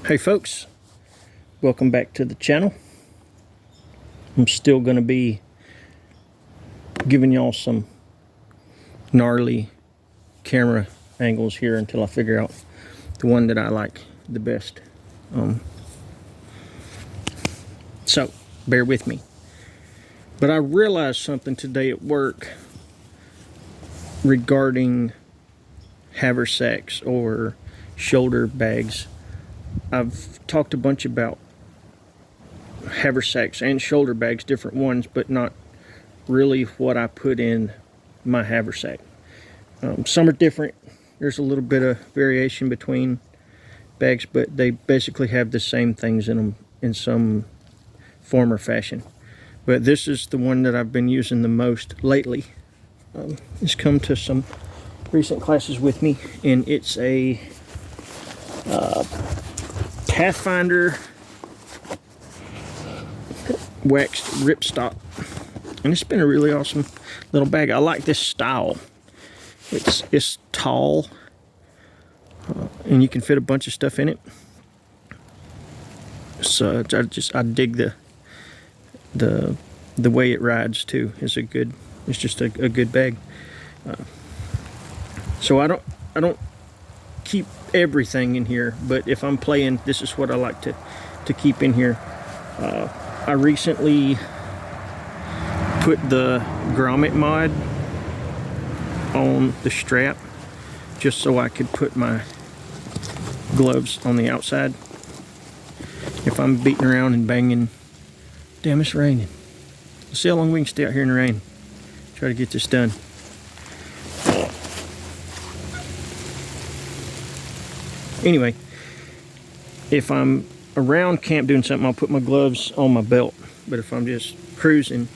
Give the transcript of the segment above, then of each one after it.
Hey folks, welcome back to the channel. I'm still going to be giving y'all some gnarly camera angles here until I figure out the one that I like the best. So bear with me. But I realized something today at work regarding haversacks or shoulder bags. I've talked a bunch about haversacks and shoulder bags, different ones, but not really what I put in my haversack. Some are different. There's a little bit of variation between bags, but they basically have the same things in them in some form or fashion. But this is the one that I've been using the most lately. It's come to some recent classes with me, and it's a Pathfinder waxed ripstop, and it's been a really awesome little bag. I like this style. It's tall, and you can fit a bunch of stuff in it. So I dig the way it rides too. It's just a good bag. So I don't keep everything in here, but if I'm playing, this is what I like to keep in here. I recently put the grommet mod on the strap just so I could put my gloves on the outside if I'm beating around and banging. Damn, it's raining. Let's see how long we can stay out here in the rain. Try to get this done. Anyway, if I'm around camp doing something, I'll put my gloves on my belt. But if I'm just cruising,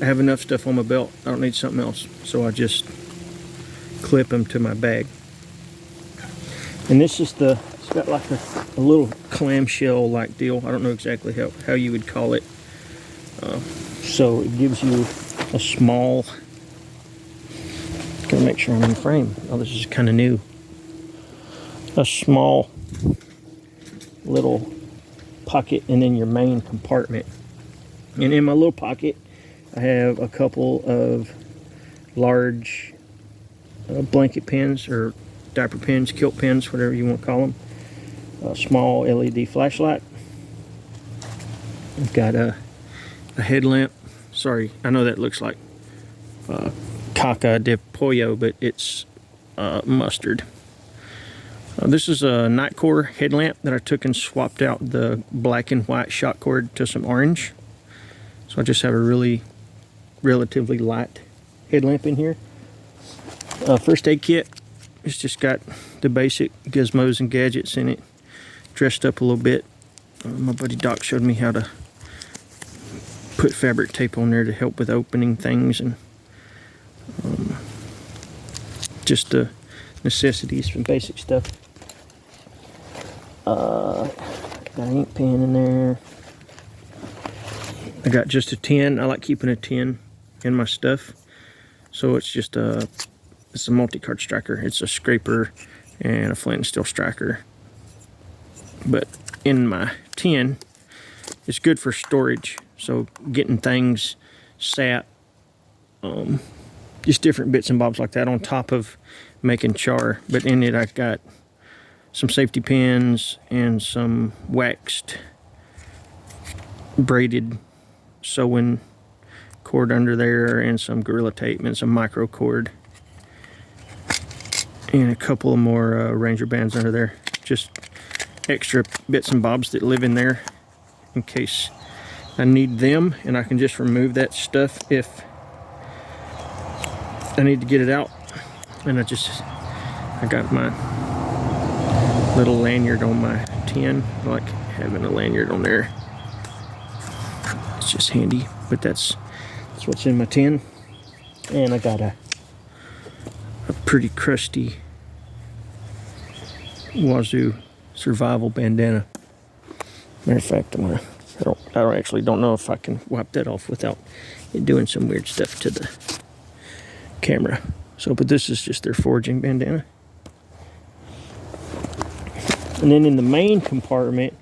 I have enough stuff on my belt. I don't need something else. So I just clip them to my bag. And this is it's got like a little clamshell like deal. I don't know exactly how you would call it. So it gives you a small, gotta make sure I'm in frame. Oh, this is kind of new. A small little pocket, and then your main compartment. And in my little pocket I have a couple of large blanket pins or diaper pins, kilt pins, whatever you want to call them. A small LED flashlight. I've got a headlamp. Sorry, I know that looks like caca de pollo, but it's mustard. This is a Nightcore headlamp that I took and swapped out the black and white shot cord to some orange. So I just have a relatively light headlamp in here. First aid kit. It's just got the basic gizmos and gadgets in it. Dressed up a little bit. My buddy Doc showed me how to put fabric tape on there to help with opening things, and just the necessities, some basic stuff. Got an ink pen in there. I got just a tin. I like keeping a tin in my stuff. So it's just it's a multi-card striker. It's a scraper and a flint and steel striker. But in my tin, it's good for storage. So getting things sat, just different bits and bobs like that on top of making char. But in it, I got some safety pins and some waxed braided sewing cord under there, and some Gorilla Tape and some micro cord, and a couple of more Ranger bands under there. Just extra bits and bobs that live in there in case I need them, and I can just remove that stuff if I need to get it out. And I got my little lanyard on my tin. I like having a lanyard on there. It's just handy, but that's what's in my tin. And I got a pretty crusty Wazoo survival bandana. Matter of fact, I actually don't know if I can wipe that off without it doing some weird stuff to the camera. So, but this is just their foraging bandana. And then in the main compartment,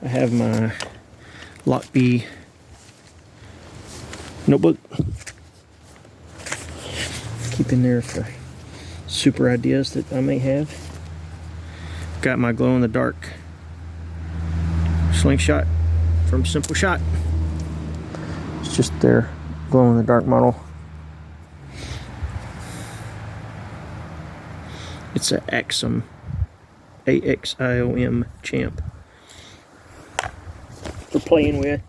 I have my Lock B notebook. Keep in there for super ideas that I may have. Got my glow-in-the-dark slingshot from Simple Shot. It's just their glow-in-the-dark model. It's an Axiom, AXIOM champ for playing with.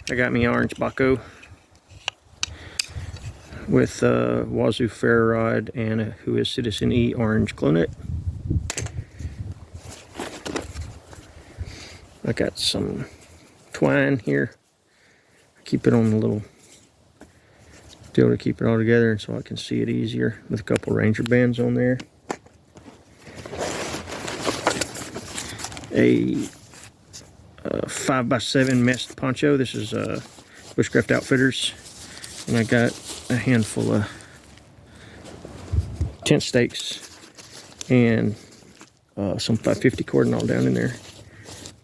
I got me orange Baco with Wazoo ferro rod and a Who is Citizen E orange glow nut. I got some twine here. I keep it on the little deal to keep it all together so I can see it easier, with a couple Ranger bands on there. A 5x7 mesh poncho. This is Bushcraft Outfitters, and I got a handful of tent stakes and some 550 cordon all down in there.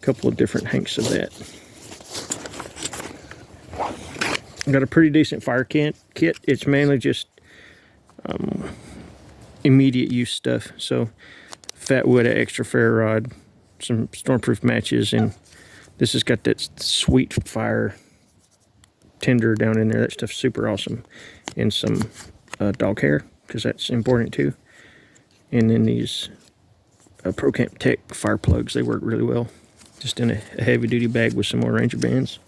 A couple of different hanks of that. I got a pretty decent fire kit. It's mainly just immediate use stuff. So fat wood, an extra ferro rod, some stormproof matches, and this has got that sweet fire tinder down in there. That stuff's super awesome. And some dog hair, because that's important too. And then these Pro Camp Tech fire plugs. They work really well. Just in a heavy duty bag with some more Ranger bands.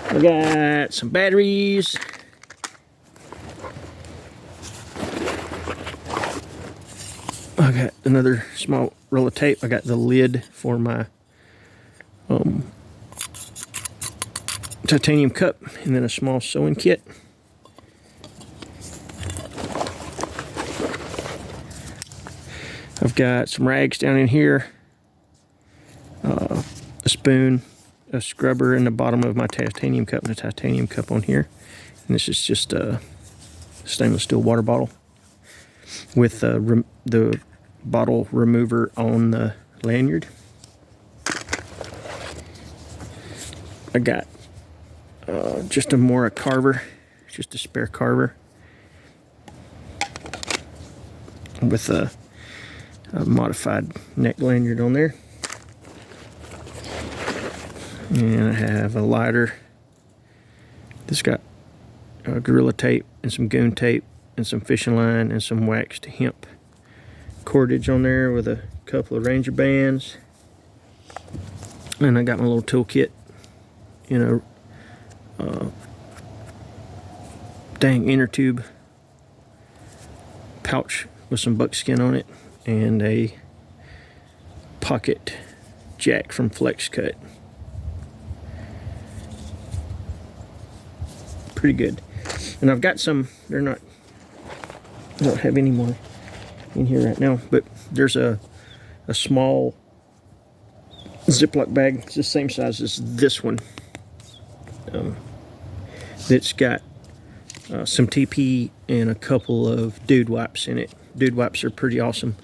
I got some batteries. I got another small roll of tape. I got the lid for my titanium cup, and then a small sewing kit. I've got some rags down in here, a spoon, a scrubber in the bottom of my titanium cup, and a titanium cup on here. And this is just a stainless steel water bottle with the bottle remover on the lanyard. I got just a Mora carver, just a spare carver with a modified neck lanyard on there. And I have a lighter. This got Gorilla tape and some goon tape and some fishing line and some waxed hemp cordage on there with a couple of Ranger bands. And I got my little toolkit in a dang inner tube pouch with some buckskin on it and a pocket jack from Flex Cut. Pretty good. And I've got some, I don't have any more in here right now, but there's a small Ziploc bag. It's the same size as this one. That's got some TP and a couple of dude wipes in it. Dude wipes are pretty awesome.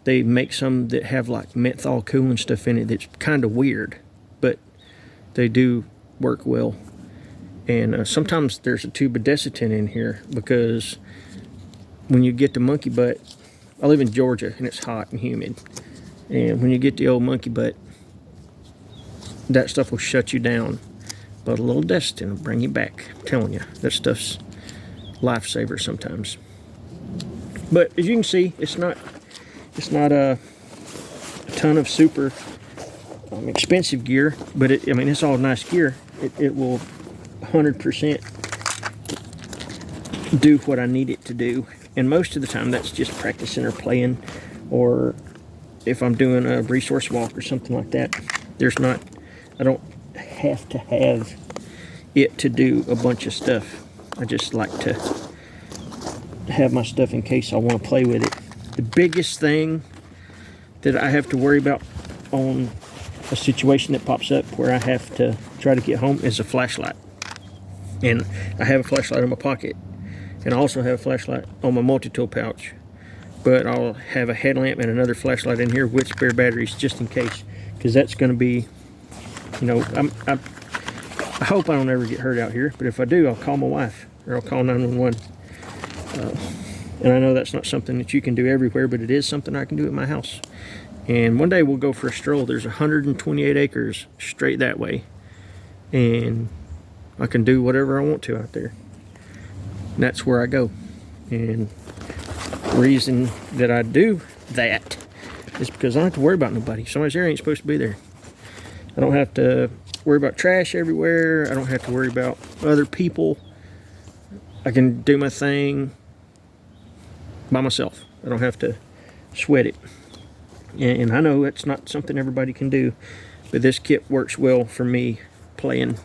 They make some that have like menthol cooling stuff in it that's kind of weird, but they do work well. And sometimes there's a tube of Desitin in here, because when you get the monkey butt, I live in Georgia and it's hot and humid, and when you get the old monkey butt, that stuff will shut you down, but a little Desitin will bring you back. I'm telling you, that stuff's lifesaver sometimes. But as you can see, it's not a ton of super expensive gear, but it's all nice gear. It will 100% do what I need it to do, and most of the time that's just practicing or playing, or if I'm doing a resource walk or something like that. I don't have to have it to do a bunch of stuff. I just like to have my stuff in case I want to play with it. The biggest thing that I have to worry about on a situation that pops up where I have to try to get home is a flashlight. And I have a flashlight in my pocket, and I also have a flashlight on my multi-tool pouch. but I'll have a headlamp and another flashlight in here with spare batteries just in case, because that's going to be, you know, I hope I don't ever get hurt out here, but if I do, I'll call my wife or I'll call 911. And I know that's not something that you can do everywhere, but it is something I can do at my house. And one day we'll go for a stroll. There's 128 acres straight that way, and I can do whatever I want to out there. And that's where I go. And the reason that I do that is because I don't have to worry about nobody. Somebody's there ain't supposed to be there. I don't have to worry about trash everywhere. I don't have to worry about other people. I can do my thing by myself. I don't have to sweat it. And I know that's not something everybody can do, but this kit works well for me playing.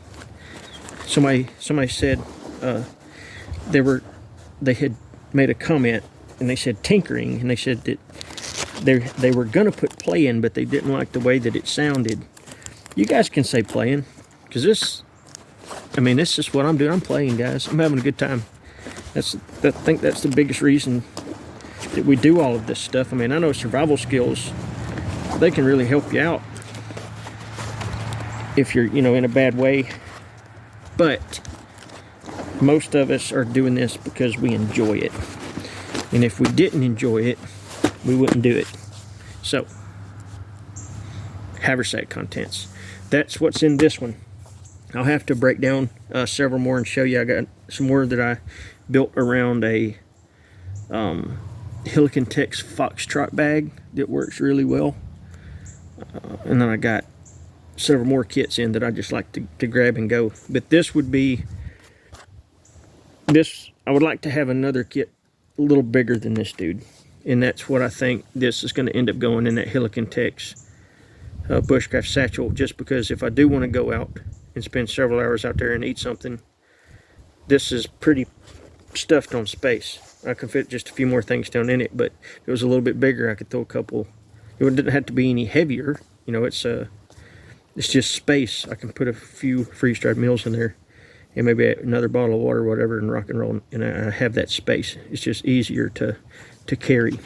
Somebody said they had made a comment, and they said tinkering, and they said that they were gonna put playing, but they didn't like the way that it sounded. You guys can say playing, because this is what I'm doing. I'm playing, guys. I'm having a good time. I think that's the biggest reason that we do all of this stuff. I mean, I know survival skills, they can really help you out if you're, you know, in a bad way. But most of us are doing this because we enjoy it. And if we didn't enjoy it, we wouldn't do it. So, Haversack contents. That's what's in this one. I'll have to break down several more and show you. I got some more that I built around a Helicon Tex Foxtrot bag that works really well. And then I got several more kits in that I just like to grab and go. But this would be, I would like to have another kit a little bigger than this dude. And that's what I think this is going to end up going in, that Helicon Tex Bushcraft satchel, just because if I do want to go out and spend several hours out there and eat something, this is pretty stuffed on space. I can fit just a few more things down in it, but if it was a little bit bigger, I could throw a couple. It didn't have to be any heavier. You know, it's just space. I can put a few freeze-dried meals in there and maybe another bottle of water or whatever and rock and roll, and I have that space. It's just easier to carry.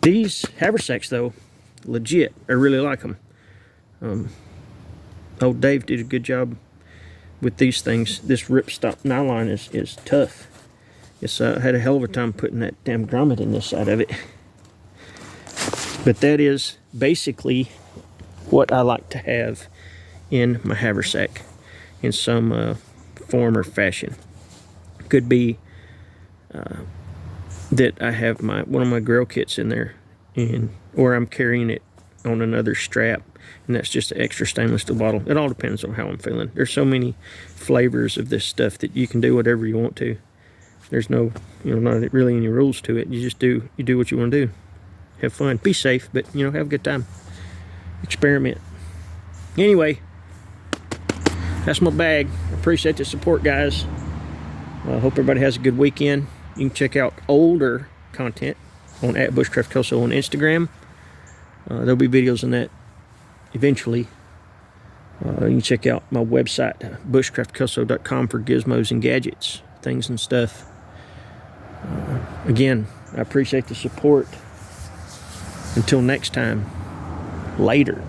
These Haversacks, though, legit. I really like them. Old Dave did a good job with these things. This ripstop nylon is tough. It's had a hell of a time putting that damn grommet in this side of it. But that is basically what I like to have in my Haversack in some form or fashion. Could be that I have one of my grill kits in there, or I'm carrying it on another strap, and that's just an extra stainless steel bottle. It all depends on how I'm feeling. There's so many flavors of this stuff that you can do whatever you want to. There's no, not really any rules to it. You do what you want to do. Have fun, be safe, but have a good time. Experiment. Anyway, that's my bag. I appreciate the support, guys. I hope everybody has a good weekend. You can check out older content on @BushcraftCoso on Instagram. There'll be videos on that eventually. You can check out my website, bushcraftcoso.com, for gizmos and gadgets, things and stuff. Again, I appreciate the support. Until next time, later.